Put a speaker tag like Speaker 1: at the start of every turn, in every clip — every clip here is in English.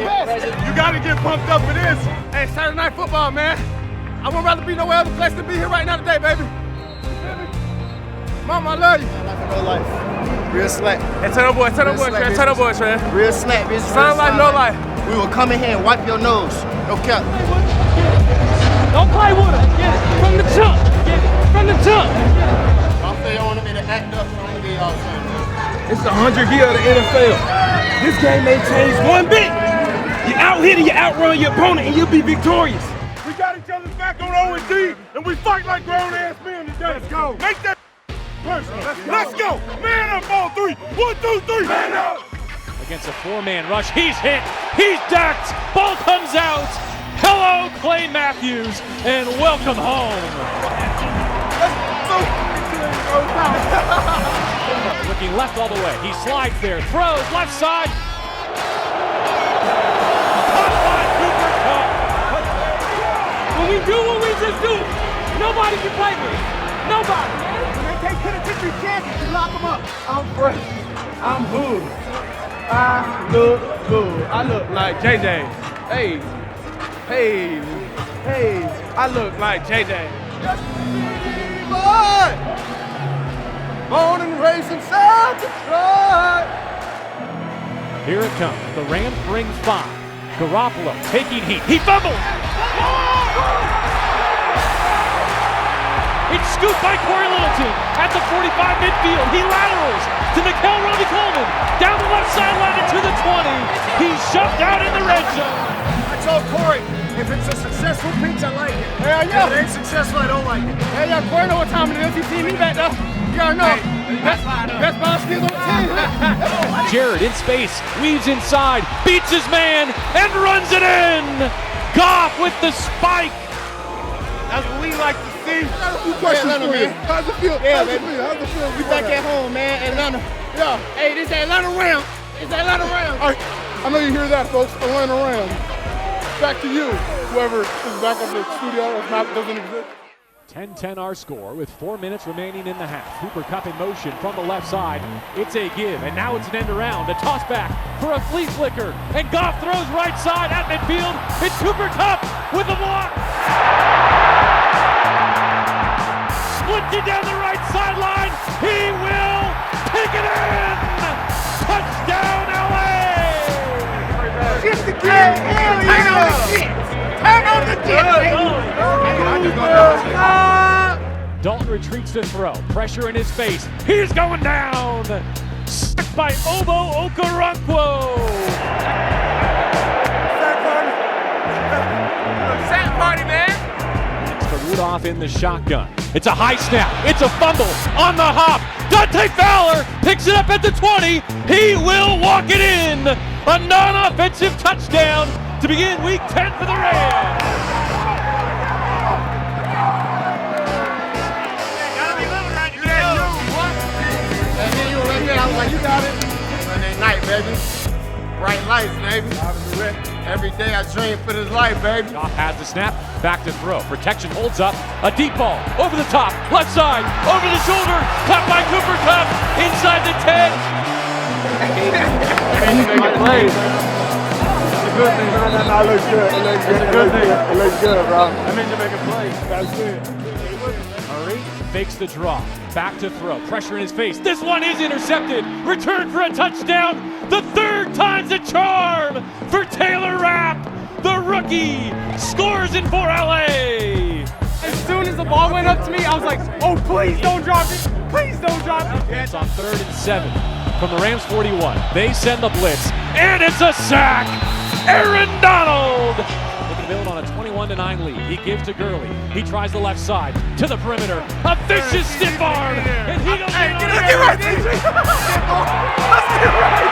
Speaker 1: You got to get pumped up for this. Hey, Saturday Night Football, man. I would rather be nowhere other place than be here right now today, baby. Mama, I love you.
Speaker 2: No life. Real slack.
Speaker 1: Hey, tell them boys, man. Tell them boys, man.
Speaker 2: Real slack, bitch.
Speaker 1: Sound like no life.
Speaker 2: We will come in here and wipe your nose. No cap.
Speaker 3: Don't play with him. Get it. From the jump. Get it. From the jump.
Speaker 2: Y'all say y'all want me to act up. I'm gonna be all saying.
Speaker 3: It's the 100 year of the NFL. This game ain't changed one bit. You out hit and you outrun your opponent and you'll be victorious.
Speaker 1: We got each other's back on O&D, and we fight like grown-ass men today. Let's go. Make that personal. Let's go. Man up on 3. 1, 2, 3. Man up.
Speaker 4: Against a 4-man rush. He's hit. He's decked. Ball comes out. Hello, Clay Matthews, and welcome home. Looking left all the way. He slides there. Throws left side. Caught by Cooper Kupp.
Speaker 3: When we do what we just do, nobody can play with it. Nobody.
Speaker 1: When they take to the victory chances, you lock them up.
Speaker 3: I'm fresh. I'm good.
Speaker 1: I look good. I look like JJ. Hey. I look like JJ. Born and raised in South Detroit.
Speaker 4: Here it comes. The Rams bring 5. Garoppolo taking heat. He fumbles. It's scooped by Corey Littleton at the 45 midfield. He laterals to Mikel Roby-Coleman down the left sideline and to the 20. He's shoved out in the red zone.
Speaker 1: I told Corey, if it's a successful pitch, I like it. Hell yeah. If it ain't successful, I don't like it. Hell yeah, Corey know what time it is. He seen me back there. You already know. Best ball skills on the team.
Speaker 4: Jared in space, weaves inside, beats his man, and runs it in. Goff with the spike.
Speaker 1: That's what we like to see.
Speaker 2: I got a few questions for you. How's it feel?
Speaker 1: Yeah,
Speaker 2: How's it feel? How's it feel?
Speaker 1: We back at home, man, Atlanta.
Speaker 2: Yeah.
Speaker 1: Hey, this Atlanta Rams. It's Atlanta Rams.
Speaker 2: All right. I know you hear that, folks. Atlanta Rams. Back to you. Whoever is back at the studio, if not, doesn't exist.
Speaker 4: 10-10 our score with 4 minutes remaining in the half. Cooper Kupp in motion from the left side. It's a give, and now it's an end around. A toss back for a flea flicker. And Goff throws right side at midfield. It's Cooper Kupp with a block. Splinting down the right sideline. He will take it in. Touchdown, LA.
Speaker 1: Shift the gear. Turn on the shit. Turn on the jet.
Speaker 4: Dalton retreats to throw. Pressure in his face. He's going down. Sacked by Obo Okoronkwo.
Speaker 1: Sack party, man.
Speaker 4: It's to Rudolph in the shotgun. It's a high snap. It's a fumble on the hop. Dante Fowler picks it up at the 20. He will walk it in. A non-offensive touchdown to begin week 10 for the Rams.
Speaker 2: I was like, you got it. Sunday night, baby. Bright lights, baby. Every day I train for this life, baby.
Speaker 4: Goff has the snap, back to throw. Protection holds up. A deep ball over the top, left side, over the shoulder. Caught by Cooper Kupp inside the 10.
Speaker 1: Plays. It's a good thing.
Speaker 2: No, it looks good. It looks good.
Speaker 1: It's a good thing.
Speaker 2: It looks good, bro.
Speaker 1: That means you're making plays.
Speaker 2: That's it.
Speaker 4: Murray fakes the draw. Back to throw. Pressure in his face. This one is intercepted. Return for a touchdown. The 3rd time's a charm for Taylor Rapp. The rookie scores in for LA.
Speaker 3: As soon as the ball went up to me, I was like, oh, please don't drop it. Please don't drop it.
Speaker 4: It's on 3rd and 7 from the Rams 41. They send the blitz, and it's a sack. Aaron Donald looking to build on a 21-9 lead. He gives to Gurley. He tries the left side to the perimeter. A vicious stiff arm, and he goes in on
Speaker 1: Let's get right, DJ. Let's get right.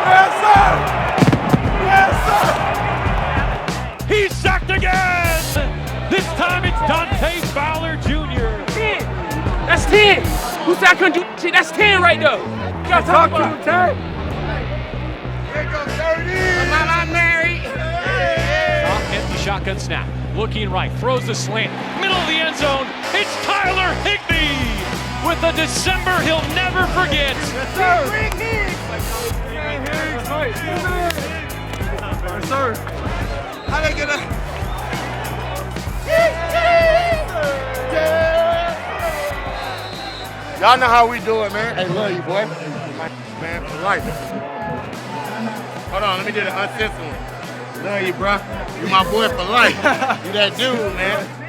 Speaker 1: Yes, sir. Yes, sir.
Speaker 4: He's sacked again. This time it's Dante Fowler Jr.
Speaker 3: 10. That's 10. Who said I couldn't do shit? That's 10 right there. You gotta talk to him, Terry.
Speaker 1: Here goes 30.
Speaker 3: I'm married.
Speaker 4: Empty shotgun snap. Looking right. Throws the slant. Middle of the end zone. It's Tyler Higbee with a December he'll never forget.
Speaker 1: Yes, sir. Yes, sir.
Speaker 2: How they gonna? Y'all know how we do it, man. Hey, love you, boy. Man, for life. Hold on, let me do the uncensored one. Love you, bro. You my boy for life. You that dude, man.